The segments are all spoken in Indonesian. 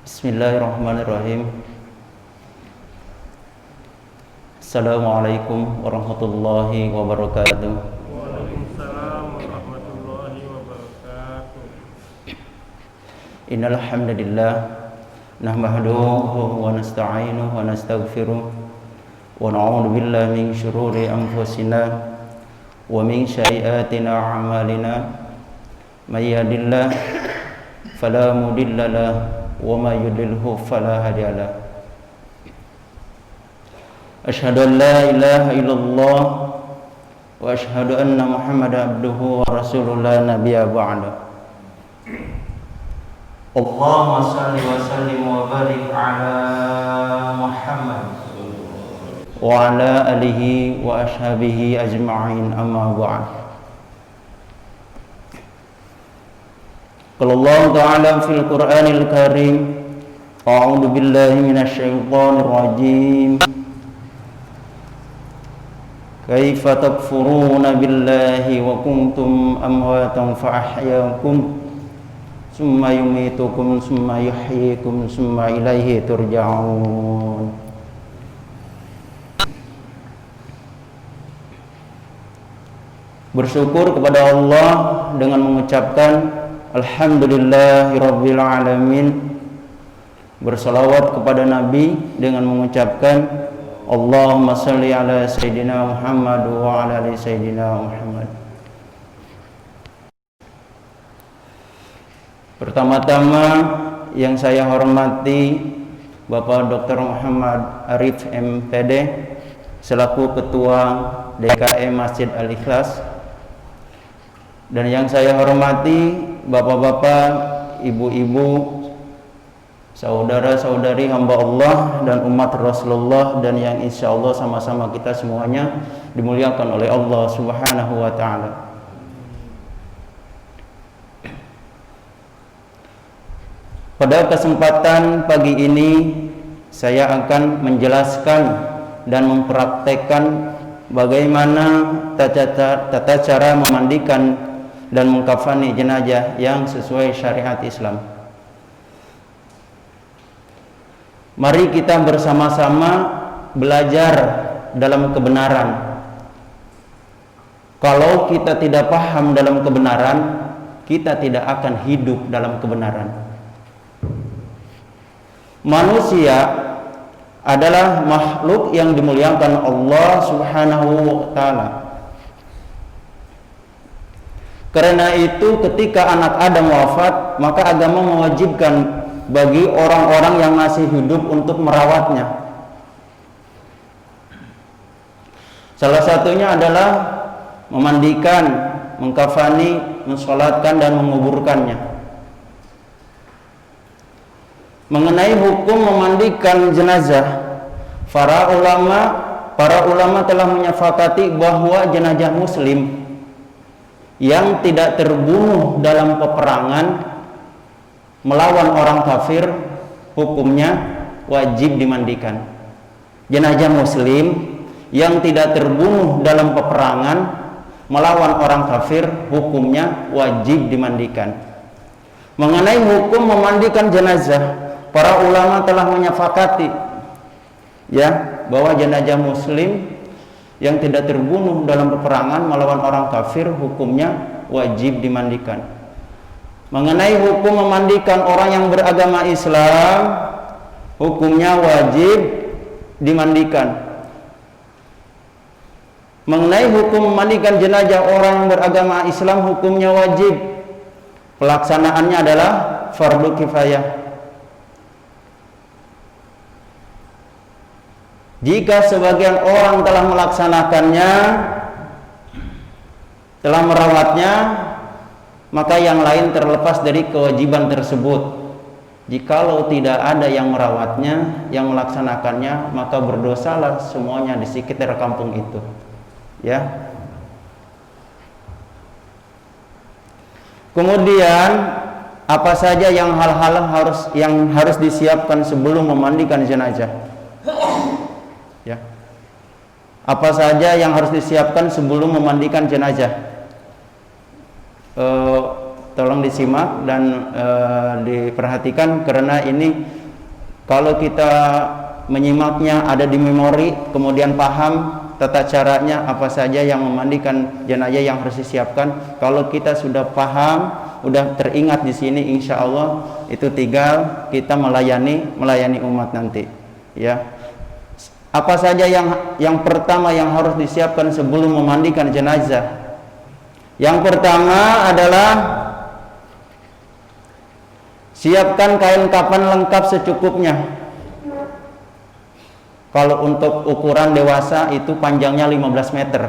Bismillahirrahmanirrahim. Assalamualaikum warahmatullahi wabarakatuh. Waalaikumsalam warahmatullahi wabarakatuh. Innal hamdalillah nahmaduhu wa nasta'inuhu wa nastaghfiruh wa na'udzu billahi min shururi anfusina wa min sayyiati a'malina. May yahdihillahu fala mudilla lahu wa may yudlilhu fala hadiya lahu. Asyhadu an la ilaha illallah wa asyhadu anna Muhammadan abduhu wa rasuluhu la nabiyya ba'da. Allahumma shalli wa sallim wa barik ala Muhammad wa ala alihi wa ashabihi ajma'in, amma ba'd. Qala Allah ta'ala fil Qur'anil Karim, a'udzu billahi minasyaitonir rajim. Kaifa takfuruna billahi wa kuntum amwatan fa ahyaakum summa yumitukum summa yuhyikum summa ilaihi turja'un. Bersyukur kepada Allah dengan mengucapkan alhamdulillahirabbil alamin. Bersalawat kepada Nabi dengan mengucapkan Allahumma salli ala Sayyidina Muhammad wa ala ali Sayyidina Muhammad. Pertama-tama yang saya hormati Bapak Dr. Muhammad Arif MPD selaku Ketua DKM Masjid Al-Ikhlas, dan yang saya hormati Bapak-bapak, Ibu-ibu, saudara-saudari hamba Allah dan umat Rasulullah, dan yang insya Allah sama-sama kita semuanya dimuliakan oleh Allah Subhanahu wa ta'ala. Pada kesempatan pagi ini saya akan menjelaskan dan mempraktekkan bagaimana tata cara memandikan dan mengkafani jenazah yang sesuai syariat Islam. Mari kita bersama-sama belajar dalam kebenaran. Kalau kita tidak paham dalam kebenaran, kita tidak akan hidup dalam kebenaran. Manusia adalah makhluk yang dimuliakan Allah Subhanahu wa ta'ala. Karena itu ketika anak Adam wafat, maka agama mewajibkan bagi orang-orang yang masih hidup untuk merawatnya. Salah satunya adalah memandikan, mengkafani, mensolatkan dan menguburkannya. Mengenai hukum memandikan jenazah, para ulama telah menyepakati bahwa jenazah muslim yang tidak terbunuh dalam peperangan melawan orang kafir hukumnya wajib dimandikan. Jenazah muslim yang tidak terbunuh dalam peperangan melawan orang kafir hukumnya wajib dimandikan. Mengenai hukum memandikan jenazah, para ulama telah menyepakati bahwa jenazah muslim yang tidak terbunuh dalam peperangan melawan orang kafir hukumnya wajib dimandikan. Mengenai hukum memandikan orang yang beragama Islam, hukumnya wajib dimandikan. Mengenai hukum memandikan jenazah orang yang beragama Islam, hukumnya wajib. Pelaksanaannya adalah fardu kifayah. Jika sebagian orang telah melaksanakannya, telah merawatnya, maka yang lain terlepas dari kewajiban tersebut. Jikalau tidak ada yang merawatnya, yang melaksanakannya, maka berdosalah semuanya di sekitar kampung itu. Kemudian apa saja yang hal-hal yang harus disiapkan sebelum memandikan jenazah? Apa saja yang harus disiapkan sebelum memandikan jenazah? tolong disimak dan diperhatikan, karena ini kalau kita menyimaknya ada di memori, kemudian paham tata caranya apa saja yang memandikan jenazah yang harus disiapkan. Kalau kita sudah paham, udah teringat di sini, insya Allah itu tinggal kita melayani umat nanti. Ya, apa saja yang pertama yang harus disiapkan sebelum memandikan jenazah? Yang pertama adalah siapkan kain kafan lengkap secukupnya. Kalau untuk ukuran dewasa itu panjangnya 15 meter.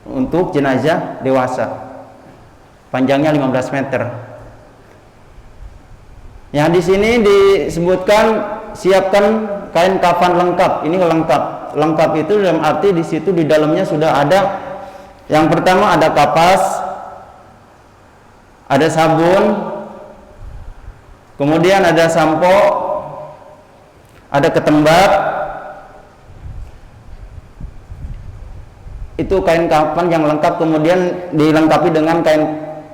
Untuk jenazah dewasa panjangnya 15 meter. Ya, di sini disebutkan siapkan kain kafan lengkap. Ini lengkap. Lengkap itu dalam arti di situ di dalamnya sudah ada, yang pertama ada kapas, ada sabun, kemudian ada sampo, ada ketembak. Itu kain kafan yang lengkap, kemudian dilengkapi dengan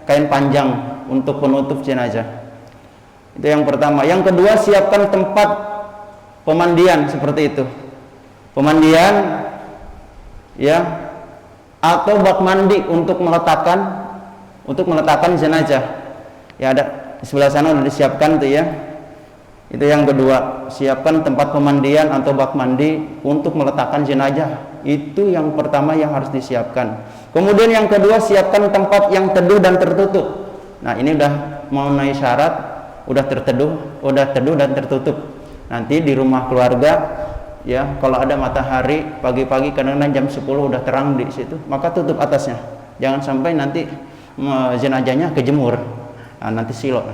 kain panjang untuk penutup jenazah. Itu yang pertama. Yang kedua, siapkan tempat pemandian seperti itu. Pemandian ya, atau bak mandi untuk meletakkan jenazah. Ya, ada di sebelah sana sudah disiapkan tuh ya. Itu yang kedua, siapkan tempat pemandian atau bak mandi untuk meletakkan jenazah. Itu yang pertama yang harus disiapkan. Kemudian yang kedua, siapkan tempat yang teduh dan tertutup. Nah, ini udah memenuhi syarat, udah teduh dan tertutup. Nanti di rumah keluarga ya, kalau ada matahari pagi-pagi kadang-kadang jam 10 udah terang di situ, maka tutup atasnya. Jangan sampai nanti jenazahnya kejemur. Nah, nanti silok.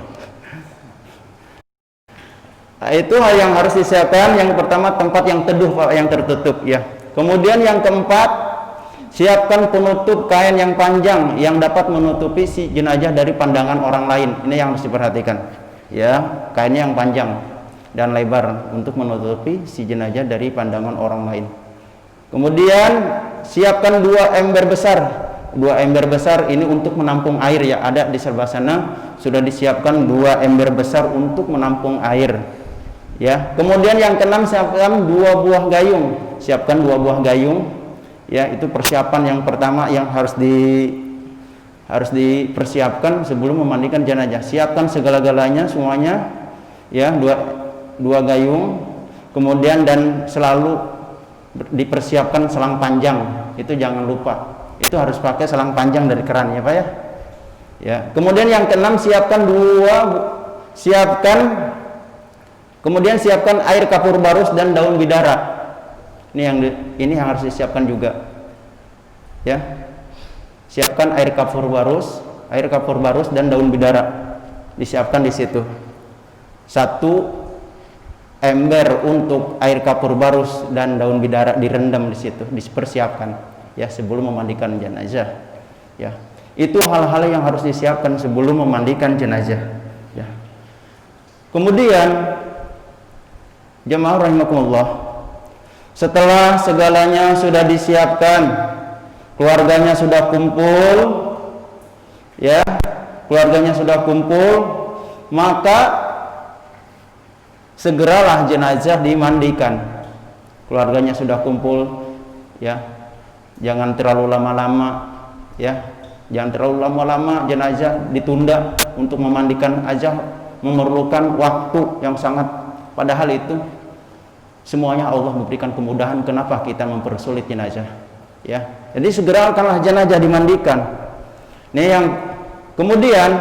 Nah, itu hal yang harus disiapkan. Yang pertama, tempat yang teduh, yang tertutup ya. Kemudian yang keempat, siapkan penutup kain yang panjang yang dapat menutupi si jenazah dari pandangan orang lain. Ini yang harus diperhatikan ya, kainnya yang panjang dan lebar untuk menutupi si jenazah dari pandangan orang lain. Kemudian siapkan 2 ember besar. 2 ember besar ini untuk menampung air ya, ada di sebelah sana sudah disiapkan 2 ember besar untuk menampung air ya. Kemudian yang keenam, siapkan 2 buah gayung. Siapkan 2 buah gayung ya, itu persiapan yang pertama yang harus dipersiapkan sebelum memandikan jenazah. Siapkan segala-galanya semuanya ya, 2 gayung. Kemudian dan selalu dipersiapkan selang panjang, itu jangan lupa, itu harus pakai selang panjang dari keran ya Pak ya. Ya, kemudian yang keenam, kemudian siapkan air kapur barus dan daun bidara. Ini yang harus disiapkan juga. Ya. Siapkan air kapur barus dan daun bidara. Disiapkan di situ. 1 ember untuk air kapur barus dan daun bidara direndam di situ, dipersiapkan ya sebelum memandikan jenazah. Ya. Itu hal-hal yang harus disiapkan sebelum memandikan jenazah. Ya. Kemudian jemaah rahimakumullah, setelah segalanya sudah disiapkan, keluarganya sudah kumpul ya, maka segeralah jenazah dimandikan. Keluarganya sudah kumpul ya, jangan terlalu lama-lama ya, jenazah ditunda untuk memandikan aja memerlukan waktu yang sangat, padahal itu semuanya Allah memberikan kemudahan. Kenapa kita mempersulit jenazah ya? Jadi segerakanlah jenazah dimandikan. Ini yang kemudian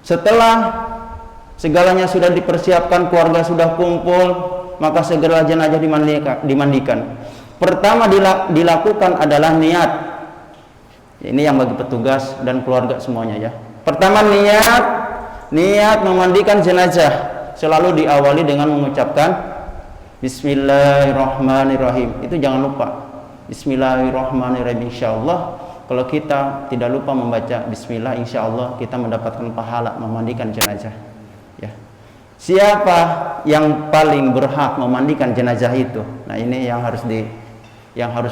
setelah segalanya sudah dipersiapkan, keluarga sudah kumpul, maka segeralah jenazah dimandikan. Pertama dilakukan adalah niat. Ini yang bagi petugas dan keluarga semuanya ya. Pertama niat memandikan jenazah. Selalu diawali dengan mengucapkan Bismillahirrahmanirrahim. Itu jangan lupa, Bismillahirrahmanirrahim. Insyaallah kalau kita tidak lupa membaca Bismillah, insyaallah kita mendapatkan pahala memandikan jenazah ya. Siapa yang paling berhak memandikan jenazah itu? Nah, ini yang harus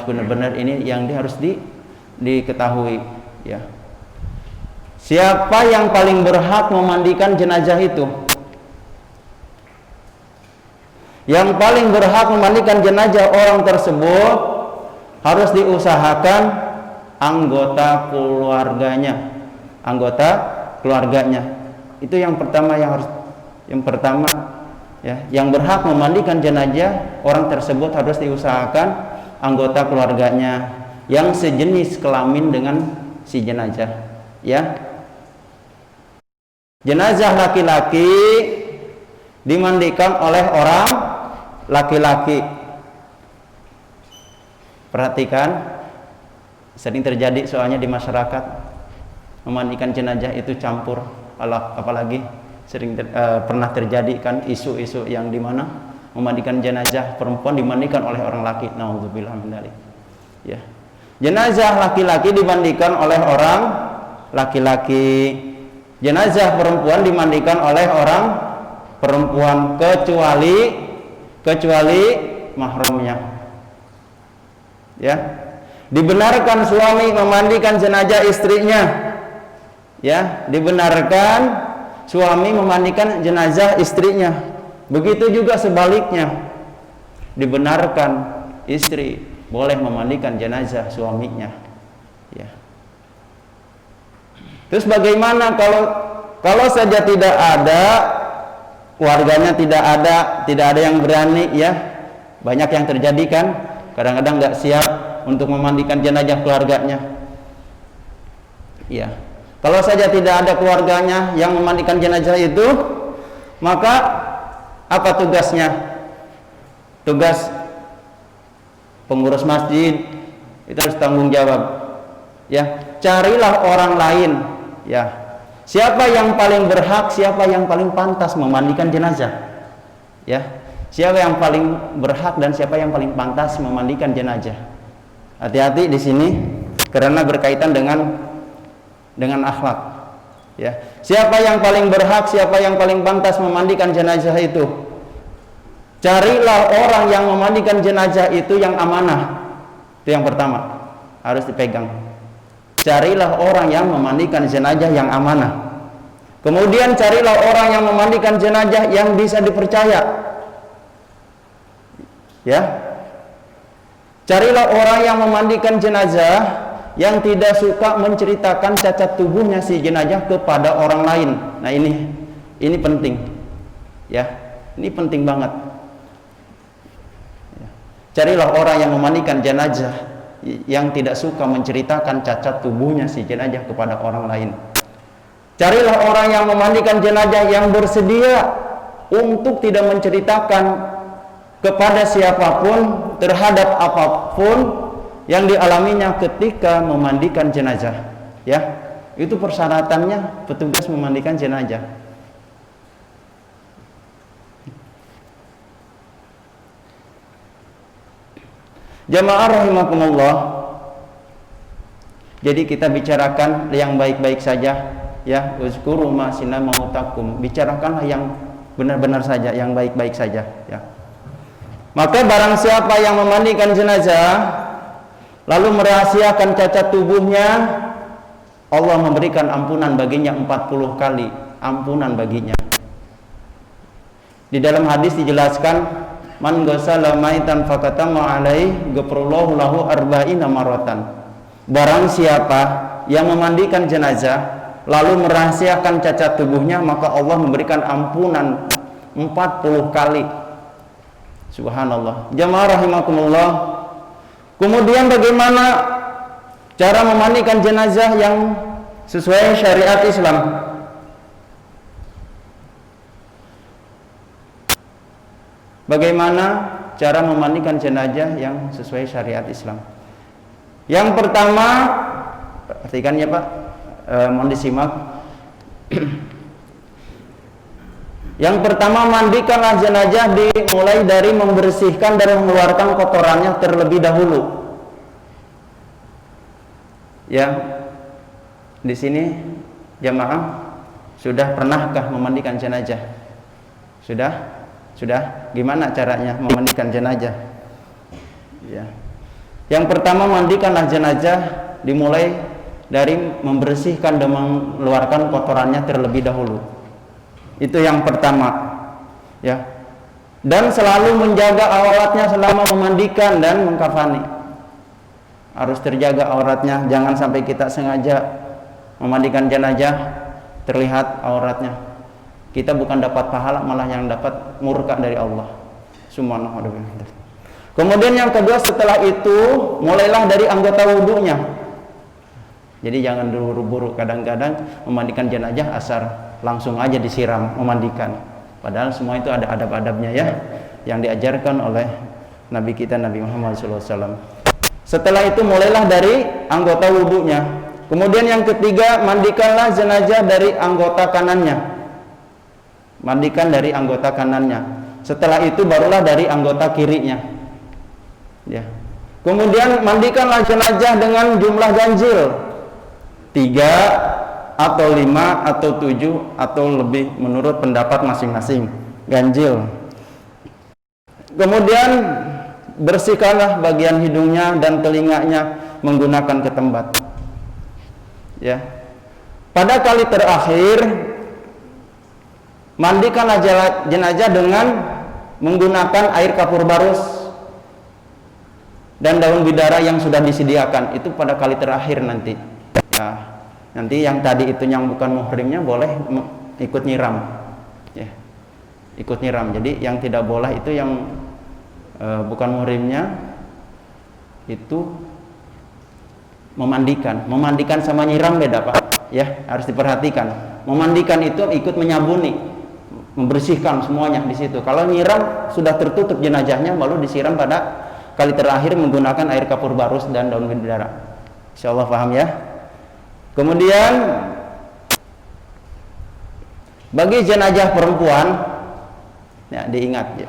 benar-benar, ini yang harus diketahui ya. Siapa yang paling berhak memandikan jenazah itu? Yang paling berhak memandikan jenazah orang tersebut harus diusahakan anggota keluarganya. Anggota keluarganya. Itu yang pertama yang berhak memandikan jenazah orang tersebut harus diusahakan anggota keluarganya yang sejenis kelamin dengan si jenazah, ya. Jenazah laki-laki dimandikan oleh orang laki-laki. Perhatikan, sering terjadi soalnya di masyarakat memandikan jenazah itu campur, apalagi sering pernah terjadi kan isu-isu yang dimana memandikan jenazah perempuan dimandikan oleh orang laki. Nauzubillah min dzalik. Ya. Jenazah laki-laki dimandikan oleh orang laki-laki. Jenazah perempuan dimandikan oleh orang perempuan kecuali mahramnya. Ya. Dibenarkan suami memandikan jenazah istrinya. Ya, dibenarkan suami memandikan jenazah istrinya. Begitu juga sebaliknya. Dibenarkan istri boleh memandikan jenazah suaminya. Ya. Terus bagaimana kalau saja tidak ada keluarganya, tidak ada yang berani, ya. Banyak yang terjadi kan, kadang-kadang nggak siap untuk memandikan jenazah keluarganya. Ya. Kalau saja tidak ada keluarganya yang memandikan jenazah itu, maka apa tugasnya? Tugas pengurus masjid itu harus tanggung jawab. Ya, carilah orang lain. Ya, siapa yang paling berhak, siapa yang paling pantas memandikan jenazah? Ya, siapa yang paling berhak dan siapa yang paling pantas memandikan jenazah? Hati-hati di sini karena berkaitan dengan akhlak, ya. Siapa yang paling berhak, siapa yang paling pantas memandikan jenazah itu? Carilah orang yang memandikan jenazah itu yang amanah. Itu yang pertama, harus dipegang. Carilah orang yang memandikan jenazah yang amanah. Kemudian carilah orang yang memandikan jenazah yang bisa dipercaya. Ya. Carilah orang yang memandikan jenazah yang tidak suka menceritakan cacat tubuhnya si jenazah kepada orang lain. Nah, ini penting. Ya, ini penting banget. Ya. Carilah orang yang memandikan jenazah yang tidak suka menceritakan cacat tubuhnya si jenazah kepada orang lain. Carilah orang yang memandikan jenazah yang bersedia untuk tidak menceritakan kepada siapapun terhadap apapun yang dialaminya ketika memandikan jenazah. Ya, itu persyaratannya petugas memandikan jenazah. Jamaah rahimakumullah. Jadi kita bicarakan yang baik-baik saja, ya. Uzkuru ma sinamautakum. Bicarakanlah yang benar-benar saja, yang baik-baik saja, ya. Maka barang siapa yang memandikan jenazah lalu merahasiakan cacat tubuhnya, Allah memberikan ampunan baginya 40 kali ampunan baginya. Di dalam hadis dijelaskan, man ghasala maitan fakatama alaihi ghafarallahu lahu arba'ina maratan. Barang siapa yang memandikan jenazah lalu merahasiakan cacat tubuhnya, maka Allah memberikan ampunan 40 kali. Subhanallah. Jamaah rahimakumullah. Kemudian bagaimana cara memandikan jenazah yang sesuai syariat Islam? Bagaimana cara memandikan jenazah yang sesuai syariat Islam? Yang pertama, perhatikan ya Pak, mohon disimak. Yang pertama, mandikanlah jenazah dimulai dari membersihkan dan mengeluarkan kotorannya terlebih dahulu. Ya, di sini jamaah sudah pernahkah memandikan jenazah? Sudah? Gimana caranya memandikan jenazah? Ya. Yang pertama, mandikanlah jenazah dimulai dari membersihkan dan mengeluarkan kotorannya terlebih dahulu. Itu yang pertama, ya. Dan selalu menjaga auratnya selama memandikan dan mengkafani. Harus terjaga auratnya, jangan sampai kita sengaja memandikan jenazah terlihat auratnya. Kita bukan dapat pahala, malah yang dapat murka dari Allah Subhanahu wa ta'ala. Kemudian yang kedua, setelah itu mulailah dari anggota wudunya. Jadi jangan buru-buru, kadang-kadang memandikan jenazah asar langsung aja disiram memandikan. Padahal semua itu ada adab-adabnya ya, yang diajarkan oleh Nabi kita Nabi Muhammad SAW. Setelah itu mulailah dari anggota wudunya. Kemudian yang ketiga, mandikanlah jenazah dari anggota kanannya. Mandikan dari anggota kanannya. Setelah itu barulah dari anggota kirinya. Ya. Kemudian mandikanlah jenazah dengan jumlah ganjil 3 atau 5 atau 7 atau lebih menurut pendapat masing-masing ganjil. Kemudian bersihkanlah bagian hidungnya dan telinganya menggunakan ketembat. Ya. Pada kali terakhir mandikanlah jenazah dengan menggunakan air kapur barus dan daun bidara yang sudah disediakan. Itu pada kali terakhir nanti. Ya. Nanti yang tadi itu yang bukan muhrimnya boleh ikut nyiram, ya, ikut nyiram. Jadi yang tidak boleh itu yang bukan muhrimnya itu memandikan sama nyiram beda Pak, ya, harus diperhatikan. Memandikan itu ikut menyabuni, membersihkan semuanya di situ. Kalau nyiram sudah tertutup jenazahnya, baru disiram pada kali terakhir menggunakan air kapur barus dan daun bidara. Insyaallah paham ya. Kemudian bagi jenazah perempuan, ya diingat ya,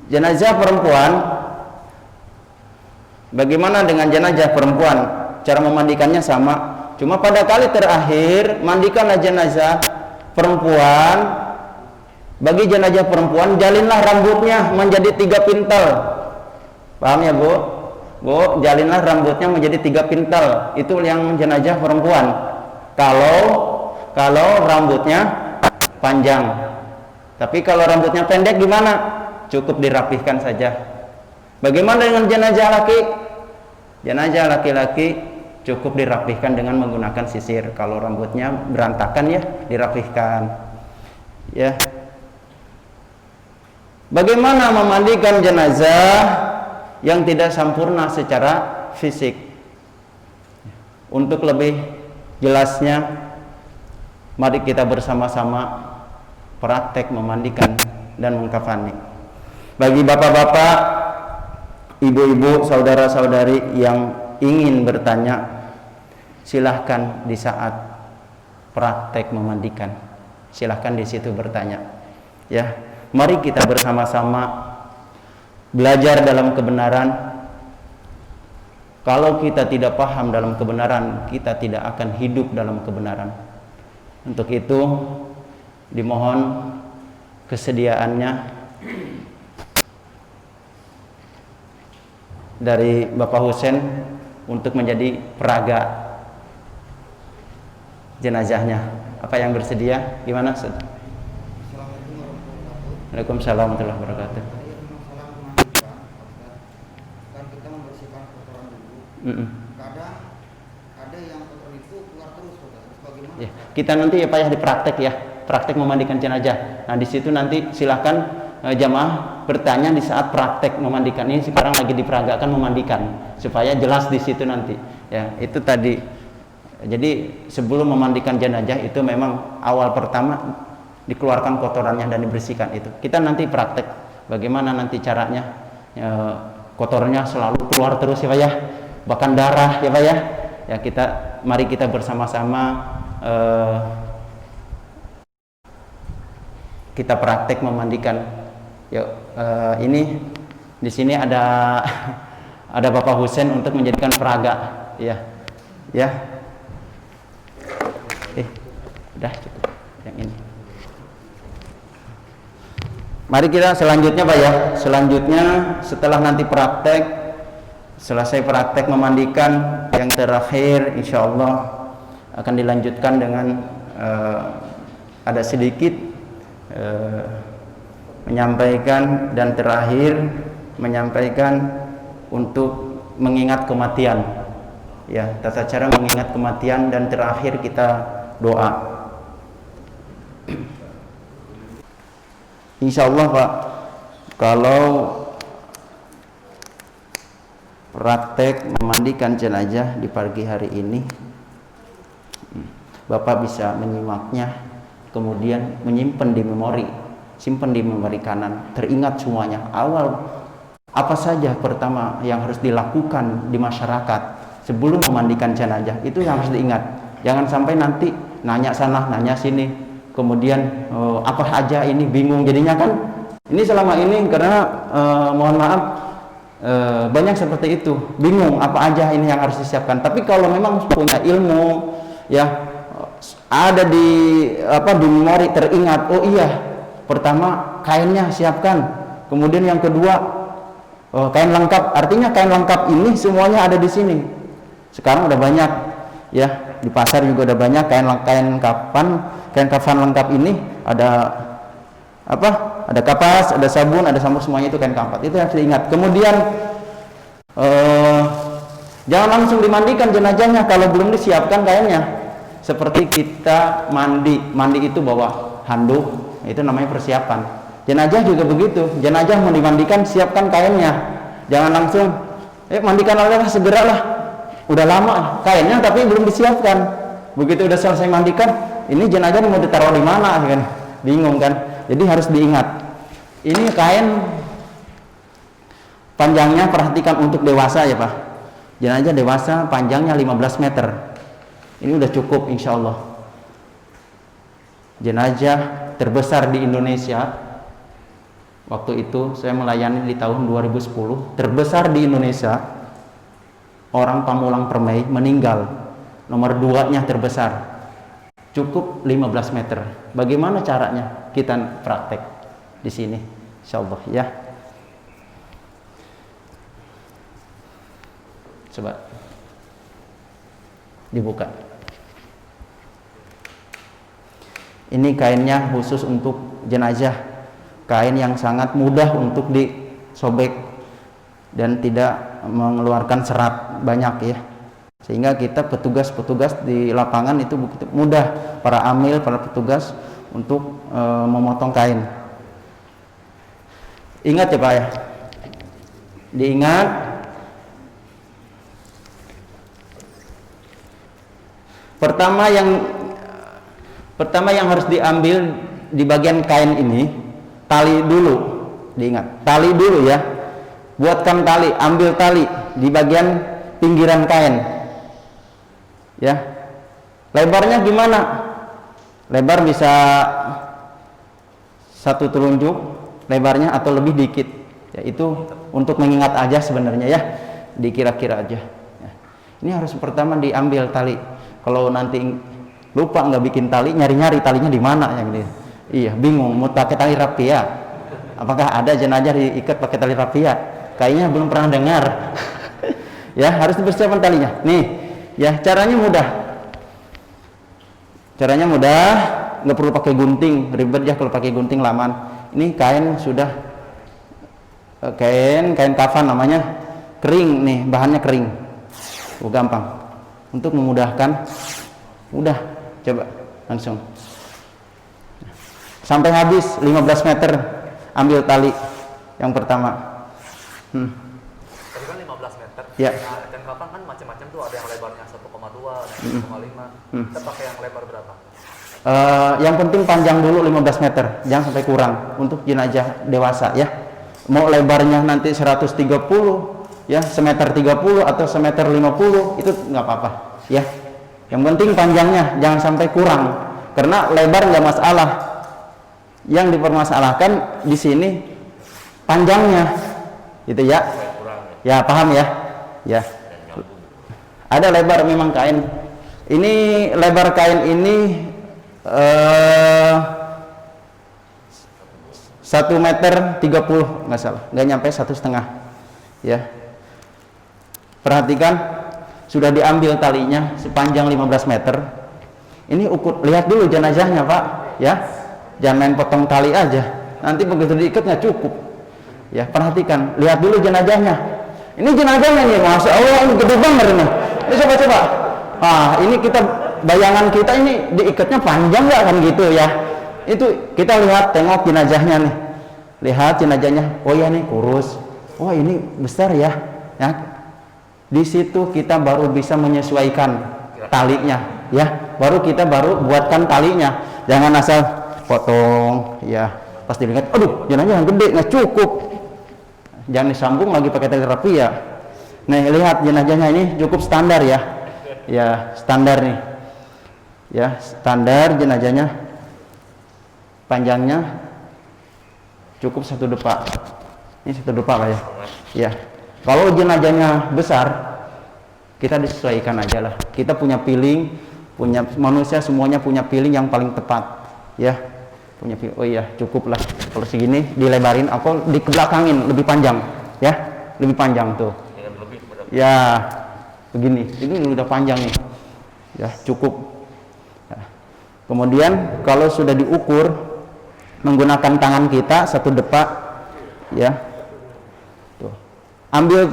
jenazah perempuan, bagaimana dengan jenazah perempuan? Cara memandikannya sama, cuma pada kali terakhir mandikanlah jenazah perempuan. Bagi jenazah perempuan, jalinlah rambutnya menjadi 3 pintal. Paham ya Bu? Bu, jalinlah rambutnya menjadi 3 pintal. Itu yang jenazah perempuan. Kalau rambutnya panjang. Tapi kalau rambutnya pendek gimana? Cukup dirapihkan saja. Bagaimana dengan jenazah laki? Jenazah laki-laki cukup dirapihkan dengan menggunakan sisir. Kalau rambutnya berantakan ya dirapihkan. Ya. Bagaimana memandikan jenazah yang tidak sempurna secara fisik? Untuk lebih jelasnya, mari kita bersama-sama praktek memandikan dan mengkafani. Bagi bapak-bapak, ibu-ibu, saudara-saudari yang ingin bertanya, silahkan di saat praktek memandikan, silahkan di situ bertanya. Ya, mari kita bersama-sama belajar dalam kebenaran. Kalau kita tidak paham dalam kebenaran, kita tidak akan hidup dalam kebenaran. Untuk itu dimohon kesediaannya dari Bapak Husen untuk menjadi peraga jenazahnya. Apa yang bersedia? Gimana? Waalaikumsalam warahmatullahi wabarakatuh. Kadang ada yang kotor itu keluar terus, bagaimana? Ya, kita nanti ya Pak ya dipraktek ya, praktek memandikan jenazah. Nah di situ nanti silahkan jamaah bertanya di saat praktek memandikan. Ini sekarang lagi diperagakan memandikan supaya jelas di situ nanti. Ya itu tadi. Jadi sebelum memandikan jenazah itu memang awal pertama dikeluarkan kotorannya dan dibersihkan itu. Kita nanti praktek bagaimana nanti caranya kotornya selalu keluar terus ya Pak ya. Bahkan darah ya Pak ya. Ya mari kita bersama-sama kita praktek memandikan. Yuk, ini di sini ada Bapak Husen untuk menjadikan peraga ya. Ya. Udah cukup yang ini. Mari kita selanjutnya Pak ya. Selanjutnya setelah nanti praktek, selesai praktek memandikan, yang terakhir insya Allah akan dilanjutkan dengan ada sedikit menyampaikan dan terakhir menyampaikan untuk mengingat kematian, ya, tata cara mengingat kematian, dan terakhir kita doa. Insya Allah Pak, kalau praktek memandikan jenazah di pagi hari ini, Bapak bisa menyimaknya, kemudian menyimpan di memori, simpan di memori kanan, teringat semuanya. Awal apa saja pertama yang harus dilakukan di masyarakat sebelum memandikan jenazah, itu yang harus diingat. Jangan sampai nanti nanya sana, nanya sini, kemudian apa aja ini, bingung jadinya kan. Ini selama ini karena mohon maaf banyak seperti itu, bingung apa aja ini yang harus disiapkan. Tapi kalau memang punya ilmu, ya, ada di memori, teringat, oh iya, pertama kainnya siapkan, kemudian yang kedua kain lengkap. Artinya kain lengkap ini semuanya ada di sini. Sekarang udah banyak, ya, di pasar juga udah banyak kain kafan lengkap ini. Ada ada kapas, ada sabun, ada sampo, semuanya itu kain kafan. Itu harus diingat. Kemudian jangan langsung dimandikan jenazahnya kalau belum disiapkan kainnya. Seperti kita mandi itu bawa handuk, itu namanya persiapan. Jenazah juga begitu, jenazah mau dimandikan, siapkan kainnya. Jangan langsung mandikan lah, segeralah, udah lama kainnya tapi belum disiapkan. Begitu udah selesai mandikan, ini jenazah mau ditaruh di mana kan, bingung kan. Jadi harus diingat, ini kain panjangnya, perhatikan untuk dewasa ya Pak, jenazah dewasa panjangnya 15 meter. Ini udah cukup insya Allah. Jenazah terbesar di Indonesia, waktu itu saya melayani di tahun 2010, terbesar di Indonesia, orang Pamulang Permai meninggal, nomor 2-nya terbesar, cukup 15 meter. Bagaimana caranya? Kita praktek di sini insya Allah ya. Coba dibuka. Ini kainnya khusus untuk jenazah, kain yang sangat mudah untuk disobek dan tidak mengeluarkan serat banyak ya, sehingga kita petugas-petugas di lapangan itu begitu mudah, para amil, para petugas untuk memotong kain. Ingat ya Pak ya, diingat. Pertama yang harus diambil di bagian kain ini, tali dulu, diingat, tali dulu ya. Buatkan tali, ambil tali di bagian pinggiran kain. Ya. Lebarnya gimana? Lebar bisa 1 telunjuk lebarnya atau lebih dikit. Ya, itu untuk mengingat aja sebenarnya ya. Dikira-kira aja. Ya. Ini harus pertama diambil tali. Kalau nanti lupa nggak bikin tali, nyari-nyari talinya di mana yang ini. Iya, bingung mau pakai tali rapia. Apakah ada jenazah diikat pakai tali rapia? Kayaknya belum pernah dengar. Ya, harus dipersiapkan talinya. Nih, ya, caranya mudah. Caranya mudah, nggak perlu pakai gunting, ribet ya kalau pakai gunting lamaan. Ini kain sudah kain kafan namanya, kering nih, bahannya kering. Gampang. Untuk memudahkan, udah, coba langsung. Sampai habis 15 meter, ambil tali yang pertama. Tadi kan 15 meter. Ya. Nah, dan kapan kan macam-macam tuh, ada yang lebarnya 1,2, ada yang 1,5. Kita pakai yang lebar berapa? Yang penting panjang dulu 15 meter, jangan sampai kurang untuk jenazah dewasa ya. Mau lebarnya nanti 130 ya, semeter 30 atau semeter 50 itu nggak apa-apa ya. Yang penting panjangnya jangan sampai kurang, karena lebar nggak masalah. Yang dipermasalahkan di sini panjangnya, gitu ya. Ya paham ya? Ya. Ada lebar memang kain. Ini lebar kain ini 1 meter 30 nggak salah, nggak nyampe 1,5 ya. Perhatikan, sudah diambil talinya sepanjang 15 meter, Ini lihat dulu jenazahnya Pak, ya. Jangan main potong tali aja. Nanti begitu diikat nggak cukup. Ya, perhatikan, lihat dulu jenazahnya. Ini jenazahnya nih, masya Allah, ini gede banget ini. Ini coba. Ini kita bayangan kita ini diikatnya panjang nggak kan gitu ya? Itu kita lihat, tengok jenazahnya nih. Lihat jenazahnya, oh ya nih kurus. Oh ini besar ya. Ya. Di situ kita baru bisa menyesuaikan talinya, ya. Baru buatkan talinya. Jangan asal potong, ya. Pas dilihat, aduh, jenazah yang gede nggak cukup. Jangan disambung lagi pakai tali rapia. Nah, lihat jenazahnya ini cukup standar ya. Ya, standar nih. Ya, standar jenazahnya. Panjangnya cukup 1 depa. Ini 1 depa lah ya. Ya. Kalau jenazahnya besar, kita disesuaikan aja lah. Kita punya piling, punya manusia semuanya punya piling yang paling tepat. Ya. Punya piling. Oh iya, cukup lah. Kalau segini dilebarin atau dikebelakangin lebih panjang, ya. Lebih panjang tuh. Ya. Begini. Ini udah panjang nih. Ya, cukup. Ya. Kemudian kalau sudah diukur menggunakan tangan kita 1 depa, ya. Tuh. Ambil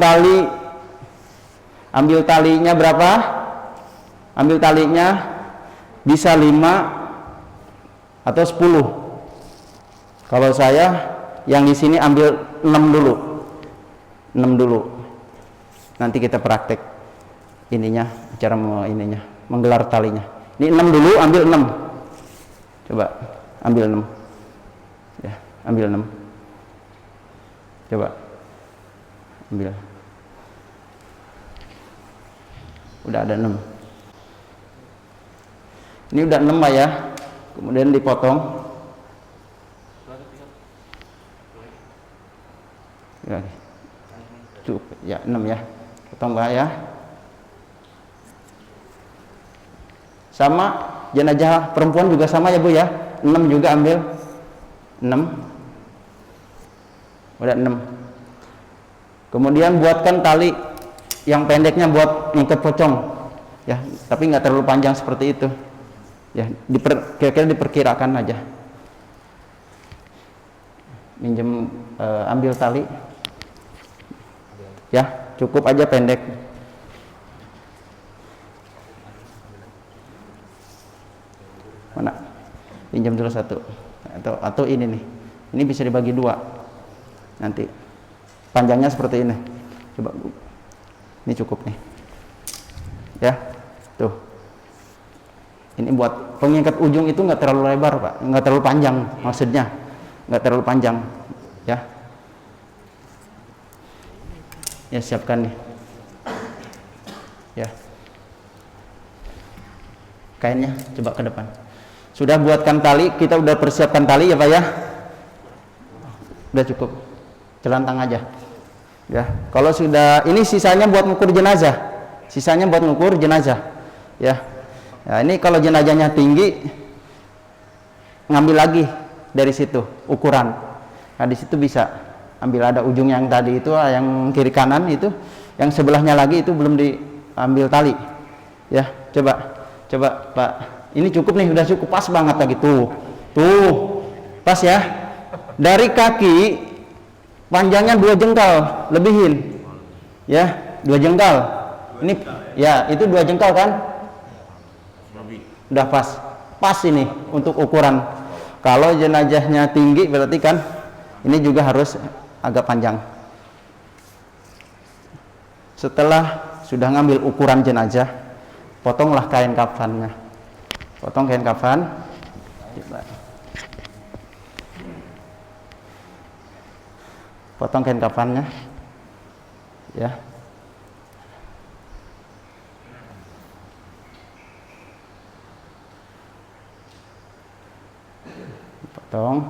talinya berapa? Ambil talinya bisa 5 atau 10. Kalau saya yang di sini ambil 6 dulu. 6 dulu. Nanti kita praktek ininya, cara menggelar talinya. Ini 6 dulu, ambil 6. Coba ambil 6. Ya, ambil 6. Coba. Ambil. Udah ada 6. Ini udah 6 Pak ya. Kemudian dipotong. Cukup ya, 6 ya. Potong Pak ya. Sama jenazah perempuan juga sama ya Bu ya. 6 juga ambil. 6. Udah 6. Kemudian buatkan tali yang pendeknya buat ngikat pocong. Ya, tapi nggak terlalu panjang seperti itu. Ya, kira-kira diperkirakan aja. Minjem ambil tali. Ya, cukup aja pendek. Mana? Pinjam dulu 1. Atau ini nih. Ini bisa dibagi 2. Nanti panjangnya seperti ini. Coba. Ini cukup nih. Ya. Tuh. Ini buat pengikat ujung itu nggak terlalu lebar Pak, nggak terlalu panjang maksudnya, nggak terlalu panjang, ya. Ya siapkan nih, ya. Kainnya coba ke depan. Sudah buatkan tali, kita udah persiapkan tali ya Pak ya. Udah cukup, celantang aja, ya. Kalau sudah, ini sisanya buat ngukur jenazah, ya. Ya, ini kalau jenazahnya tinggi, ngambil lagi dari situ ukuran. Nah di situ bisa ambil, ada ujung yang tadi itu, yang kiri kanan itu, yang sebelahnya lagi itu belum diambil tali. Ya, coba Pak. Ini cukup nih, udah cukup, pas banget lagi tuh, pas ya. Dari kaki panjangnya 2 jengkal, lebihin, ya 2 jengkal. Ini ya itu 2 jengkal kan? Udah pas ini untuk ukuran. Kalau jenazahnya tinggi berarti kan ini juga harus agak panjang. Setelah sudah ngambil ukuran jenazah, potonglah kain kafannya. Potong kain kafan. Potong kain kafannya. Ya. Potong.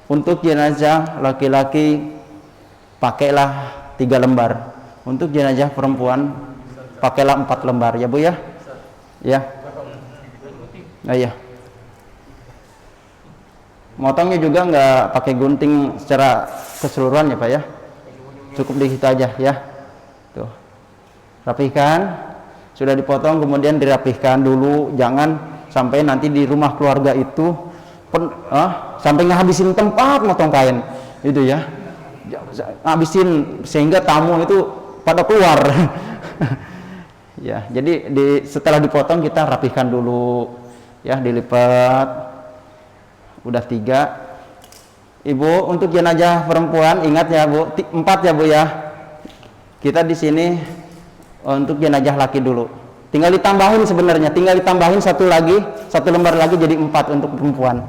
Untuk jenazah laki-laki pakailah 3 lembar. Untuk jenazah perempuan pakailah 4 lembar ya Bu ya. Ya. Nah, ya. Motongnya juga nggak pakai gunting secara keseluruhan ya Pak ya. Cukup di situ aja ya. Tuh. Rapihkan. Sudah dipotong kemudian dirapihkan dulu, jangan sampai nanti di rumah keluarga itu sampai ngabisin tempat motong kain. Itu ya. Ngabisin sehingga tamu itu pada keluar. Ya, jadi setelah dipotong kita rapihkan dulu. Ya, dilipat. Udah 3. Ibu, untuk jenazah perempuan ingat ya Bu, 4 ya Bu ya. Kita di sini untuk jenazah laki dulu. Tinggal ditambahin sebenarnya, tinggal ditambahin satu lembar lagi jadi 4 untuk perempuan.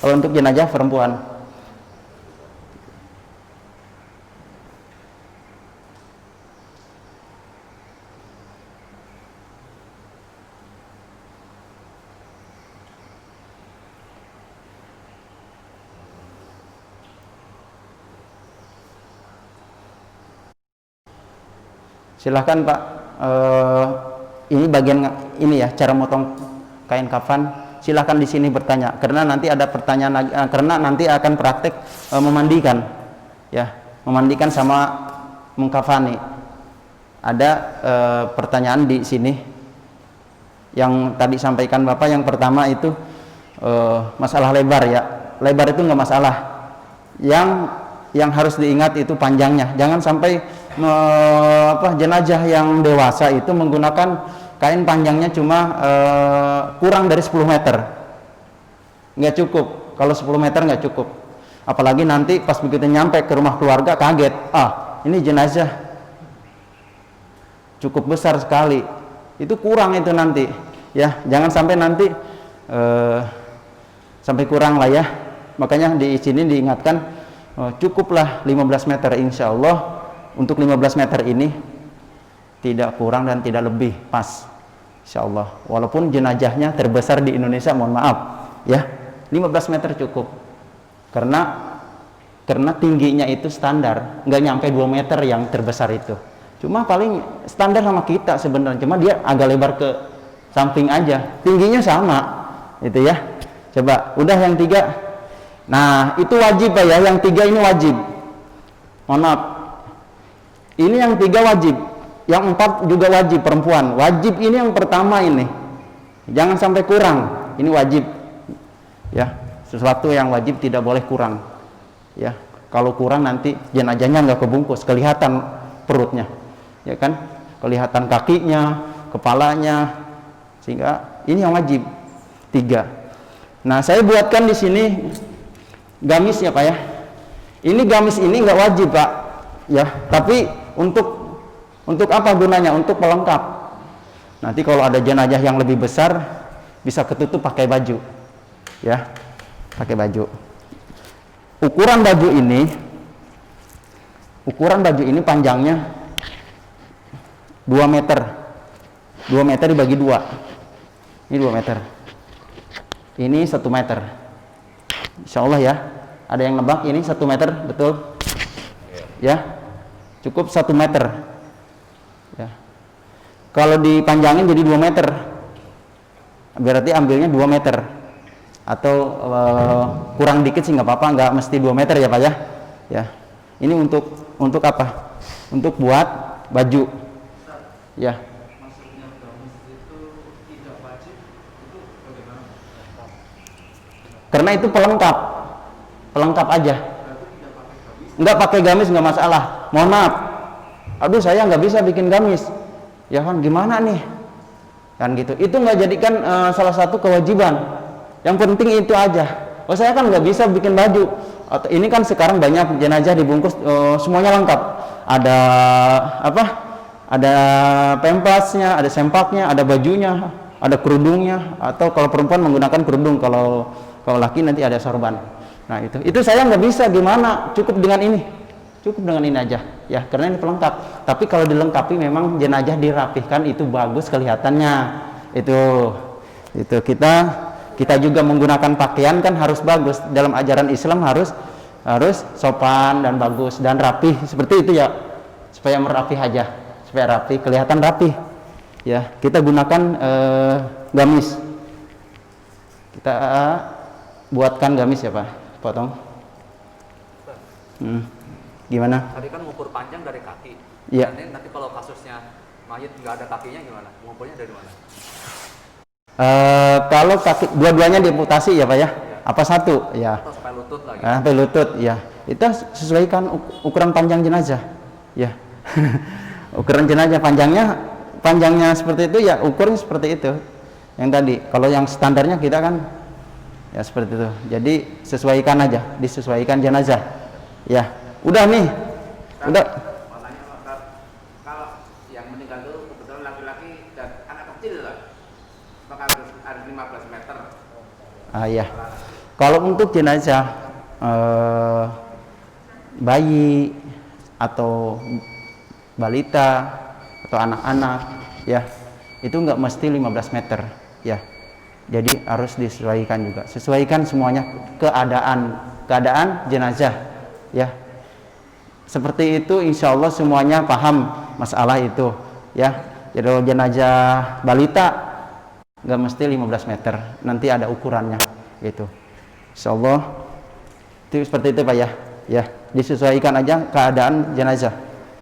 Kalau untuk jenazah perempuan. Silahkan Pak, ini bagian ini ya cara motong kain kafan. Silahkan di sini bertanya, karena nanti ada pertanyaan, karena nanti akan praktek memandikan, ya, memandikan sama mengkafani. Ada pertanyaan di sini yang tadi sampaikan Bapak. Yang pertama itu masalah lebar ya, lebar itu nggak masalah. Yang harus diingat itu panjangnya. Jangan sampai jenazah yang dewasa itu menggunakan kain panjangnya cuma kurang dari 10 meter. Nggak cukup. Kalau 10 meter nggak cukup. Apalagi nanti pas begitu nyampe ke rumah keluarga kaget. Ini jenazah cukup besar sekali. Itu kurang itu nanti. Ya, jangan sampai nanti sampai kurang lah ya. Makanya di sini diingatkan cukuplah 15 meter insya Allah. Untuk 15 meter ini tidak kurang dan tidak lebih, pas insya Allah. Walaupun jenazahnya terbesar di Indonesia, mohon maaf ya, 15 meter cukup. Karena tingginya itu standar, nggak nyampe 2 meter yang terbesar itu. Cuma paling standar sama kita sebenarnya, cuma dia agak lebar ke samping aja. Tingginya sama itu ya. Coba, udah yang 3. Nah, itu wajib Pak ya, yang 3 ini wajib. Mohon maaf. Ini yang 3 wajib, yang 4 juga wajib perempuan. Wajib ini yang pertama ini, jangan sampai kurang. Ini wajib, ya. Sesuatu yang wajib tidak boleh kurang, ya. Kalau kurang nanti jenazahnya nggak kebungkus, kelihatan perutnya, ya kan? Kelihatan kakinya, kepalanya, sehingga ini yang wajib 3. Nah, saya buatkan di sini gamis ya Pak ya. Ini gamis ini nggak wajib Pak, ya. Tapi untuk apa gunanya? Untuk pelengkap. Nanti kalau ada jenazah yang lebih besar bisa ketutup pakai baju. Ya. Pakai baju. Ukuran baju ini panjangnya 2 meter. 2 meter dibagi 2. Ini 2 meter. Ini 1 meter. Insya Allah ya. Ada yang nebak ini 1 meter, betul? Ya. Cukup 1 meter ya. Kalau dipanjangin jadi 2 meter, berarti ambilnya 2 meter atau kurang dikit sih nggak apa-apa, nggak mesti 2 meter ya Pak ya. Ya, ini untuk apa? Untuk buat baju ya. Maksudnya gamis itu tidak wajib, itu bagaimana? Karena itu pelengkap aja. Nggak pakai gamis nggak masalah. Mohon maaf, aduh saya nggak bisa bikin gamis, ya kan gimana nih, kan gitu. Itu nggak jadikan salah satu kewajiban. Yang penting itu aja. Saya kan nggak bisa bikin baju. Ini kan sekarang banyak jenazah dibungkus semuanya lengkap. Ada apa? Ada pempasnya, ada sempaknya, ada bajunya, ada kerudungnya. Atau kalau perempuan menggunakan kerudung, kalau laki nanti ada sorban. Nah itu saya nggak bisa, gimana? Cukup dengan ini aja ya, karena ini pelengkap. Tapi kalau dilengkapi memang jenazah dirapihkan itu bagus kelihatannya. Itu kita juga menggunakan pakaian kan harus bagus. Dalam ajaran Islam harus sopan dan bagus dan rapih seperti itu ya, supaya merapih aja, supaya rapih, kelihatan rapih ya. Kita gunakan gamis, kita buatkan gamis ya Pak. potong. Gimana? Tadi kan mengukur panjang dari kaki. Iya. Dan ini nanti kalau kasusnya mayit nggak ada kakinya gimana? Mengukurnya dari mana? Kalau kaki dua-duanya diamputasi ya Pak ya? Apa satu? Ya. Atau sampai lutut lagi? Sampai lutut, ya. Itu sesuaikan ukuran panjang jenazah, ya. Ukuran jenazah panjangnya seperti itu ya, ukurnya seperti itu. Yang tadi, kalau yang standarnya kita kan ya seperti itu. Jadi sesuaikan aja, disesuaikan jenazah. Ya, udah nih, udah. Kalau yang meninggal itu kebetulan laki-laki dan anak kecil lah, maka harus 15 meter. Ya. Kalau untuk jenazah bayi atau balita atau anak-anak, ya, itu nggak mesti 15 meter, ya. Jadi harus disesuaikan juga. Sesuaikan semuanya keadaan jenazah, ya. Seperti itu, insya Allah semuanya paham masalah itu, ya. Jadi jenazah balita nggak mesti 15 meter, nanti ada ukurannya, gitu. Insya Allah itu seperti itu Pak ya, ya, disesuaikan aja keadaan jenazah.